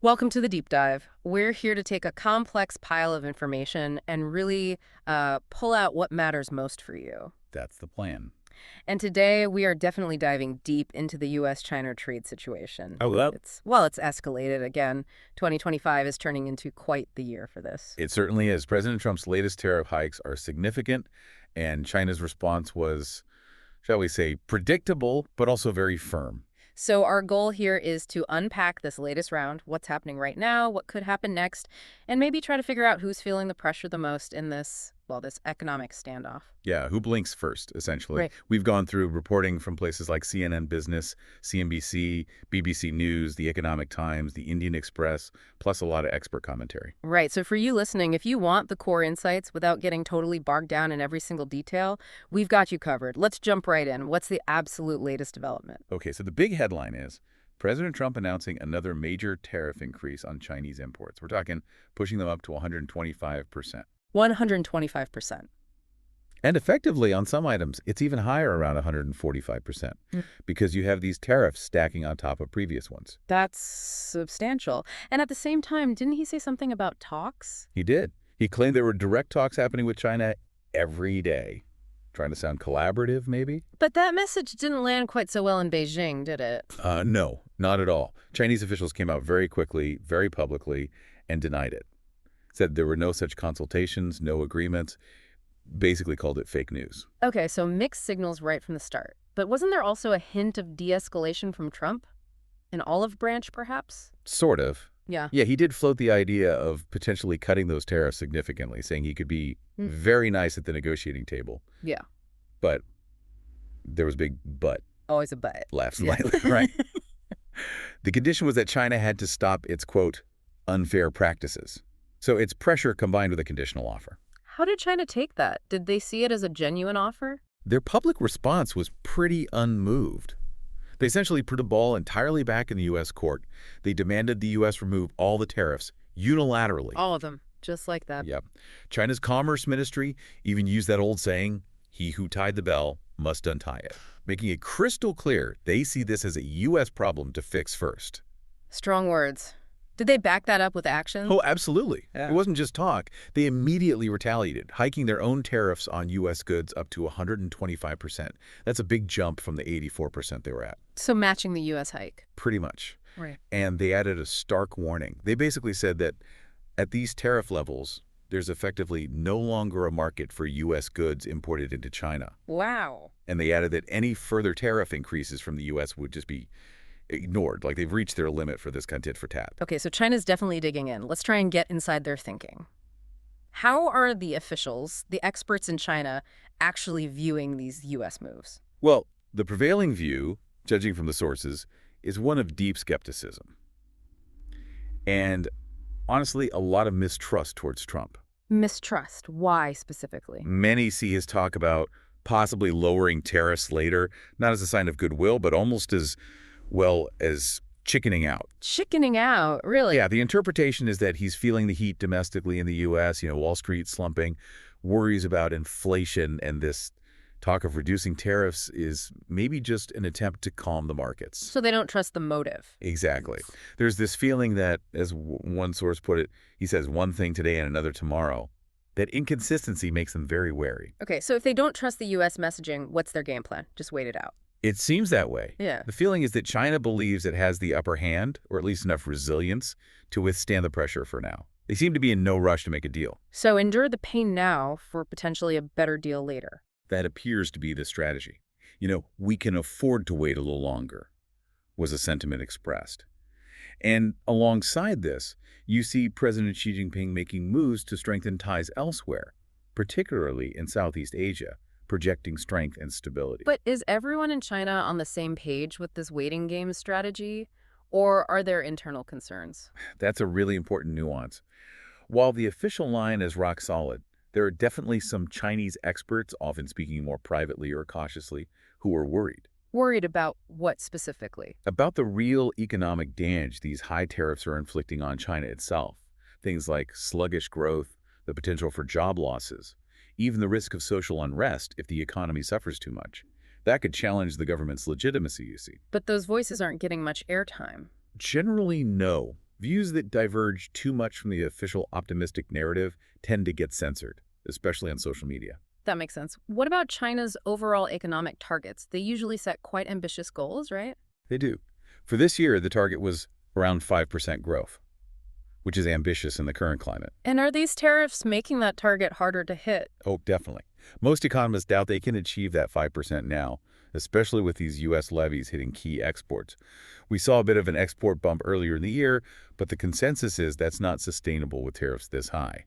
Welcome to the deep dive. We're here to take a complex pile of information and really pull out what matters most for you. That's the plan. And today we are definitely diving deep into the U.S.-China trade situation. Oh, well, It's escalated again. 2025 is turning into quite the year for this. it certainly is. President Trump's latest tariff hikes are significant, and China's response was, shall we say, predictable, but also very firm. So our goal here is to unpack this latest round, what's happening right now, what could happen next, and maybe try to figure out who's feeling the pressure the most in this economic standoff. Yeah, who blinks first, essentially. Right. We've gone through reporting from places like CNN Business, CNBC, BBC News, The Economic Times, The Indian Express, plus a lot of expert commentary. Right. So for you listening, if you want the core insights without getting totally bogged down in every single detail, we've got you covered. Let's jump right in. What's the absolute latest development? Okay, so the big headline is President Trump announcing another major tariff increase on Chinese imports. We're talking pushing them up to 125%. 125%. And effectively, on some items, it's even higher, around 145%, Mm. because you have these tariffs stacking on top of previous ones. That's substantial. And at the same time, didn't he say something about talks? He did. He claimed there were direct talks happening with China every day. Trying to sound collaborative, maybe? But that message didn't land quite so well in Beijing, did it? No, not at all. Chinese officials came out very quickly, very publicly, and denied it. Said there were no such consultations, no agreements, basically called it fake news. Okay, so mixed signals right from the start. But wasn't there also a hint of de-escalation from Trump? An olive branch, perhaps? Sort of. Yeah. Yeah, he did float the idea of potentially cutting those tariffs significantly, saying he could be Mm. very nice at the negotiating table. Yeah. But there was a big but, Always a but. laughed Yeah. slightly, right? The condition was that China had to stop its, quote, unfair practices. So it's pressure combined with a conditional offer. How did China take that? Did they see it as a genuine offer? Their public response was pretty unmoved. They essentially put the ball entirely back in the U.S. court. They demanded the U.S. remove all the tariffs unilaterally. All of them. Just like that. Yep. China's Commerce Ministry even used that old saying, he who tied the bell must untie it, making it crystal clear they see this as a U.S. problem to fix first. Strong words. Did they back that up with action? Oh, absolutely. Yeah. It wasn't just talk. They immediately retaliated, hiking their own tariffs on U.S. goods up to 125%. That's a big jump from the 84% they were at. So matching the U.S. hike. Pretty much. Right. And they added a stark warning. They basically said that at these tariff levels, there's effectively no longer a market for U.S. goods imported into China. Wow. And they added that any further tariff increases from the U.S. would just be ignored, like they've reached their limit for this kind of tit for tat. Okay, so China's definitely digging in. Let's try and get inside their thinking. How are the officials, the experts in China, actually viewing these U.S. moves? Well, the prevailing view, judging from the sources, is one of deep skepticism. And honestly, a lot of mistrust towards Trump. Mistrust. Why specifically? Many see his talk about possibly lowering tariffs later, not as a sign of goodwill, but almost as well as chickening out. Chickening out, really? Yeah, the interpretation is that he's feeling the heat domestically in the U.S., Wall Street slumping, worries about inflation, and this talk of reducing tariffs is maybe just an attempt to calm the markets. So they don't trust the motive. Exactly. There's this feeling that, as one source put it, he says one thing today and another tomorrow. That inconsistency makes them very wary. Okay, so if they don't trust the U.S. messaging, what's their game plan? Just wait it out. It seems that way. Yeah. The feeling is that China believes it has the upper hand, or at least enough resilience, to withstand the pressure for now. They seem to be in no rush to make a deal. So endure the pain now for potentially a better deal later. That appears to be the strategy. We can afford to wait a little longer, was a sentiment expressed. And alongside this, you see President Xi Jinping making moves to strengthen ties elsewhere, particularly in Southeast Asia, projecting strength and stability. But is everyone in China on the same page with this waiting game strategy? Or are there internal concerns? That's a really important nuance. While the official line is rock solid, there are definitely some Chinese experts, often speaking more privately or cautiously, who are worried. Worried about what specifically? About the real economic damage these high tariffs are inflicting on China itself. Things like sluggish growth, the potential for job losses, even the risk of social unrest if the economy suffers too much. That could challenge the government's legitimacy, you see. But those voices aren't getting much airtime. Generally, no. Views that diverge too much from the official optimistic narrative tend to get censored, especially on social media. That makes sense. What about China's overall economic targets? They usually set quite ambitious goals, right? They do. For this year, the target was around 5% growth, which is ambitious in the current climate. And are these tariffs making that target harder to hit? Oh, definitely. Most economists doubt they can achieve that 5% now, especially with these U.S. levies hitting key exports. We saw a bit of an export bump earlier in the year, but the consensus is that's not sustainable with tariffs this high.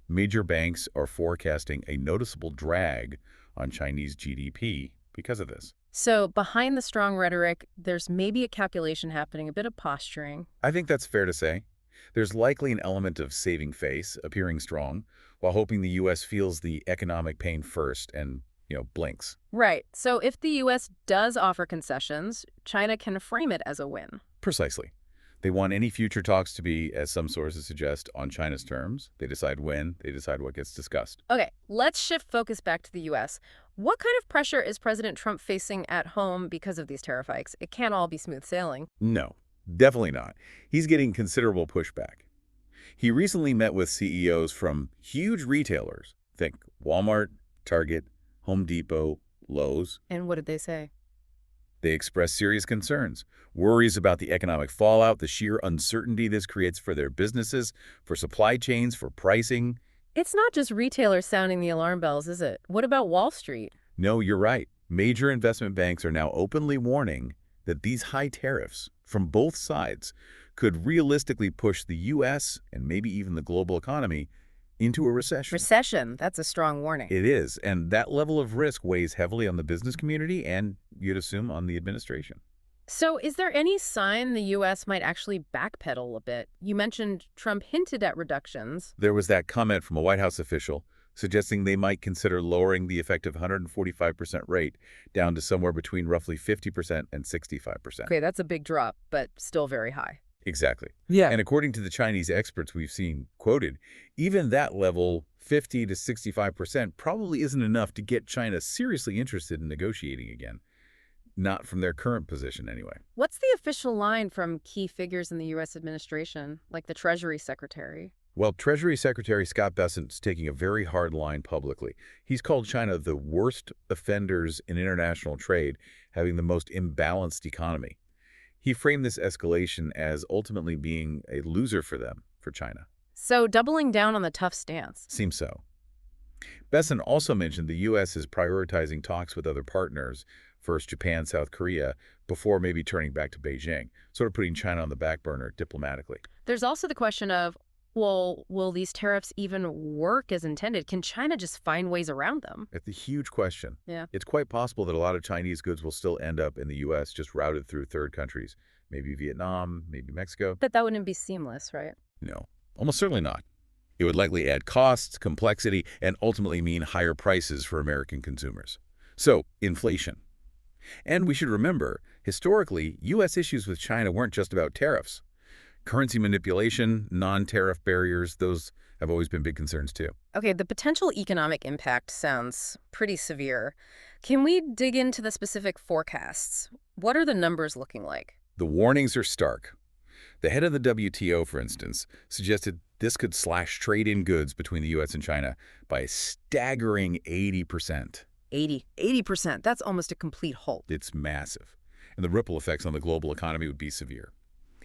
Major banks are forecasting a noticeable drag on Chinese GDP because of this. So, behind the strong rhetoric, there's maybe a calculation happening, a bit of posturing. I think that's fair to say. There's likely an element of saving face, appearing strong, while hoping the U.S. feels the economic pain first and, blinks. Right. So, if the U.S. does offer concessions, China can frame it as a win. Precisely. They want any future talks to be, as some sources suggest, on China's terms. They decide when, they decide what gets discussed. Okay, let's shift focus back to the U.S. What kind of pressure is President Trump facing at home because of these tariff hikes? It can't all be smooth sailing. No, definitely not. He's getting considerable pushback. He recently met with CEOs from huge retailers. Think Walmart, Target, Home Depot, Lowe's. And what did they say? They expressed serious concerns, worries about the economic fallout, the sheer uncertainty this creates for their businesses, for supply chains, for pricing. It's not just retailers sounding the alarm bells, is it? What about Wall Street? No, you're right. Major investment banks are now openly warning that these high tariffs from both sides could realistically push the U.S. and maybe even the global economy into a recession. Recession, that's a strong warning. It is, and that level of risk weighs heavily on the business community and, you'd assume, on the administration. So is there any sign the U.S. might actually backpedal a bit? You mentioned Trump hinted at reductions. There was that comment from a White House official suggesting they might consider lowering the effective 145% rate down to somewhere between roughly 50% and 65%. Okay, that's a big drop, but still very high. Exactly. Yeah. And according to the Chinese experts we've seen quoted, even that level, 50 to 65%, probably isn't enough to get China seriously interested in negotiating again. Not from their current position, anyway. What's the official line from key figures in the U.S. administration, like the Treasury Secretary? Well, Treasury Secretary Scott Bessent's taking a very hard line publicly. He's called China the worst offenders in international trade, having the most imbalanced economy. He framed this escalation as ultimately being a loser for them, for China. So doubling down on the tough stance. Seems so. Bessent also mentioned the U.S. is prioritizing talks with other partners, first Japan, South Korea, before maybe turning back to Beijing, sort of putting China on the back burner diplomatically. There's also the question of, well, will these tariffs even work as intended? Can China just find ways around them? It's a huge question. Yeah. It's quite possible that a lot of Chinese goods will still end up in the U.S. just routed through third countries, maybe Vietnam, maybe Mexico. But that wouldn't be seamless, right? No, almost certainly not. It would likely add costs, complexity, and ultimately mean higher prices for American consumers. So, inflation. And we should remember, historically, U.S. issues with China weren't just about tariffs. Currency manipulation, non-tariff barriers, those have always been big concerns too. Okay, the potential economic impact sounds pretty severe. Can we dig into the specific forecasts? What are the numbers looking like? The warnings are stark. The head of the WTO, for instance, suggested this could slash trade in goods between the U.S. and China by a staggering 80%. 80%. That's almost a complete halt. It's massive. And the ripple effects on the global economy would be severe.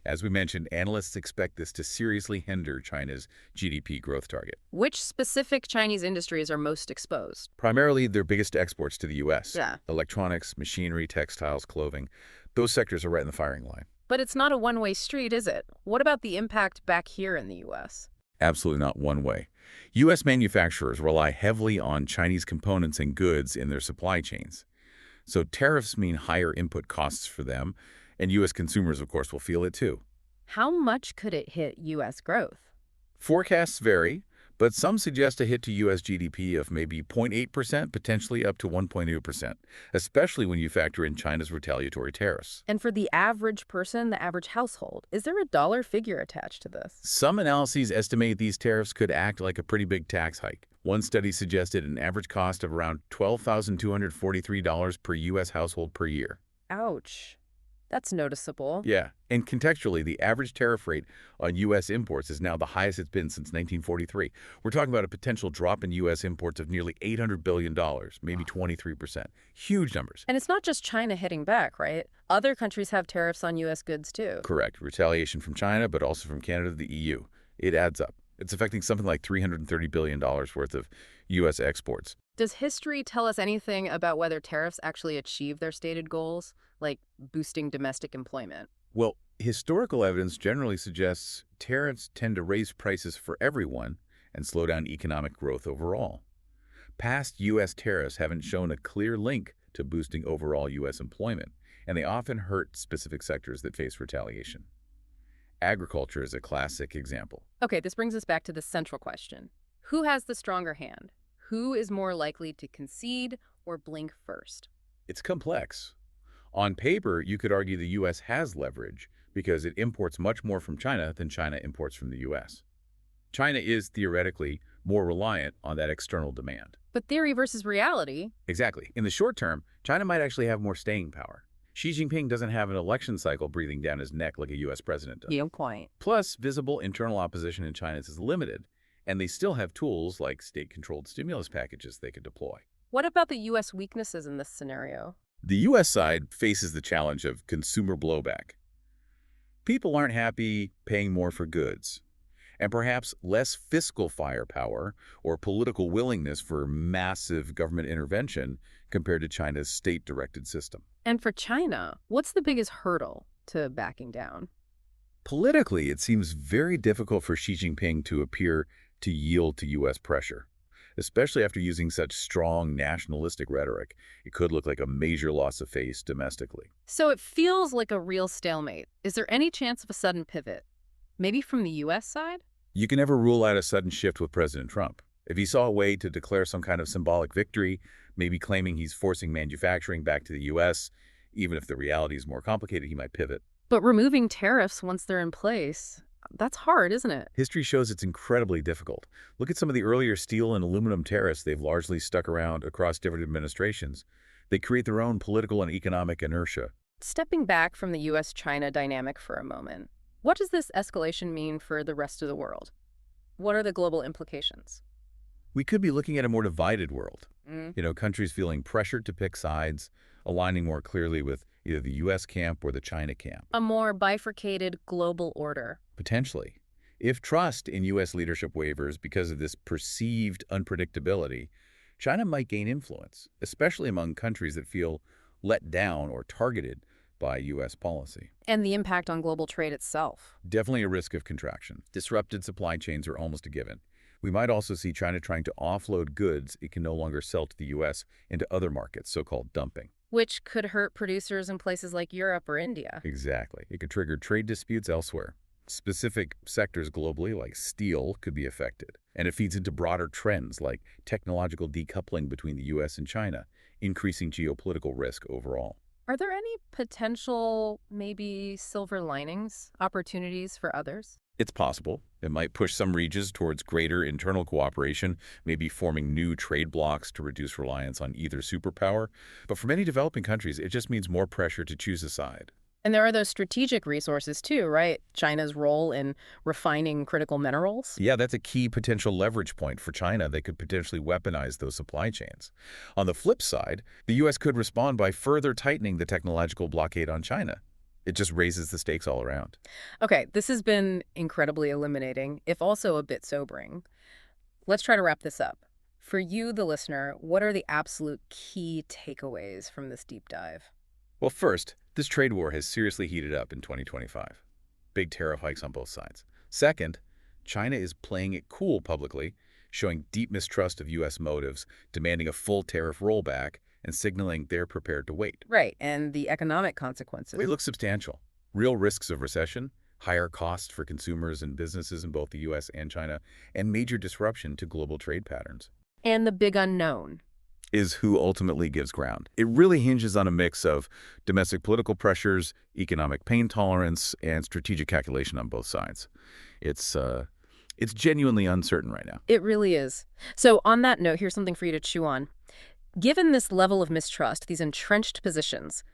As we mentioned, analysts expect this to seriously hinder China's GDP growth target. Which specific Chinese industries are most exposed? Primarily, their biggest exports to the U.S. Yeah. Electronics, machinery, textiles, clothing. Those sectors are right in the firing line. But it's not a one-way street, is it? What about the impact back here in the U.S.? Absolutely not one way. U.S. manufacturers rely heavily on Chinese components and goods in their supply chains. So tariffs mean higher input costs for them, and U.S. consumers, of course, will feel it too. How much could it hit U.S. growth? Forecasts vary, but some suggest a hit to U.S. GDP of maybe 0.8%, potentially up to 1.2%, especially when you factor in China's retaliatory tariffs. And for the average person, the average household, is there a dollar figure attached to this? Some analyses estimate these tariffs could act like a pretty big tax hike. One study suggested an average cost of around $12,243 per U.S. household per year. Ouch. That's noticeable. Yeah, and contextually, the average tariff rate on U.S. imports is now the highest it's been since 1943. We're talking about a potential drop in U.S. imports of nearly $800 billion, maybe 23%. Huge numbers. And it's not just China hitting back, right? Other countries have tariffs on U.S. goods, too. Correct. Retaliation from China, but also from Canada, the EU. It adds up. It's affecting something like $330 billion worth of U.S. exports. Does history tell us anything about whether tariffs actually achieve their stated goals, like boosting domestic employment? Well, historical evidence generally suggests tariffs tend to raise prices for everyone and slow down economic growth overall. Past U.S. tariffs haven't shown a clear link to boosting overall U.S. employment, and they often hurt specific sectors that face retaliation. Agriculture is a classic example. Okay, this brings us back to the central question. Who has the stronger hand? Who is more likely to concede or blink first? It's complex. On paper, you could argue the U.S. has leverage because it imports much more from China than China imports from the U.S. China is theoretically more reliant on that external demand. But theory versus reality. Exactly. In the short term, China might actually have more staying power. Xi Jinping doesn't have an election cycle breathing down his neck like a U.S. president does. Point. Plus, visible internal opposition in China is limited, and they still have tools like state-controlled stimulus packages they could deploy. What about the U.S. weaknesses in this scenario? The U.S. side faces the challenge of consumer blowback. People aren't happy paying more for goods, and perhaps less fiscal firepower or political willingness for massive government intervention compared to China's state-directed system. And for China, what's the biggest hurdle to backing down? Politically, it seems very difficult for Xi Jinping to appear to yield to U.S. pressure, especially after using such strong nationalistic rhetoric. It could look like a major loss of face domestically. So it feels like a real stalemate. Is there any chance of a sudden pivot? Maybe from the U.S. side? You can never rule out a sudden shift with President Trump. If he saw a way to declare some kind of symbolic victory, maybe claiming he's forcing manufacturing back to the U.S., even if the reality is more complicated, he might pivot. But removing tariffs once they're in place, that's hard, isn't it? History shows it's incredibly difficult. Look at some of the earlier steel and aluminum tariffs. They've largely stuck around across different administrations. They create their own political and economic inertia. Stepping back from the U.S.-China dynamic for a moment, what does this escalation mean for the rest of the world? What are the global implications? We could be looking at a more divided world. Countries feeling pressured to pick sides, aligning more clearly with either the U.S. camp or the China camp. A more bifurcated global order. Potentially. If trust in U.S. leadership wavers because of this perceived unpredictability, China might gain influence, especially among countries that feel let down or targeted by U.S. policy. And the impact on global trade itself. Definitely a risk of contraction. Disrupted supply chains are almost a given. We might also see China trying to offload goods it can no longer sell to the U.S. into other markets, so-called dumping. Which could hurt producers in places like Europe or India. Exactly. It could trigger trade disputes elsewhere. Specific sectors globally, like steel, could be affected. And it feeds into broader trends like technological decoupling between the U.S. and China, increasing geopolitical risk overall. Are there any potential, maybe silver linings, opportunities for others? It's possible. It might push some regions towards greater internal cooperation, maybe forming new trade blocs to reduce reliance on either superpower. But for many developing countries, it just means more pressure to choose a side. And there are those strategic resources too, right? China's role in refining critical minerals. Yeah, that's a key potential leverage point for China. They could potentially weaponize those supply chains. On the flip side, the U.S. could respond by further tightening the technological blockade on China. It just raises the stakes all around. Okay, this has been incredibly illuminating, if also a bit sobering. Let's try to wrap this up. For you, the listener, what are the absolute key takeaways from this deep dive? Well, first, this trade war has seriously heated up in 2025. Big tariff hikes on both sides. Second, China is playing it cool publicly, showing deep mistrust of U.S. motives, demanding a full tariff rollback, and signaling they're prepared to wait. Right, and the economic consequences. They look substantial. Real risks of recession, higher costs for consumers and businesses in both the U.S. and China, and major disruption to global trade patterns. And the big unknown is who ultimately gives ground. It really hinges on a mix of domestic political pressures, economic pain tolerance, and strategic calculation on both sides. It's genuinely uncertain right now. It really is. So on that note, here's something for you to chew on. Given this level of mistrust, these entrenched positions,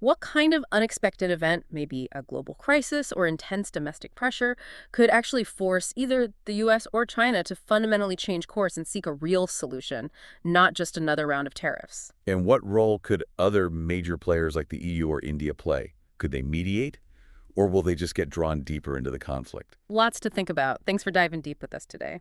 What kind of unexpected event, maybe a global crisis or intense domestic pressure, could actually force either the US or China to fundamentally change course and seek a real solution, not just another round of tariffs? And what role could other major players like the EU or India play? Could they mediate, or will they just get drawn deeper into the conflict? Lots to think about. Thanks for diving deep with us today.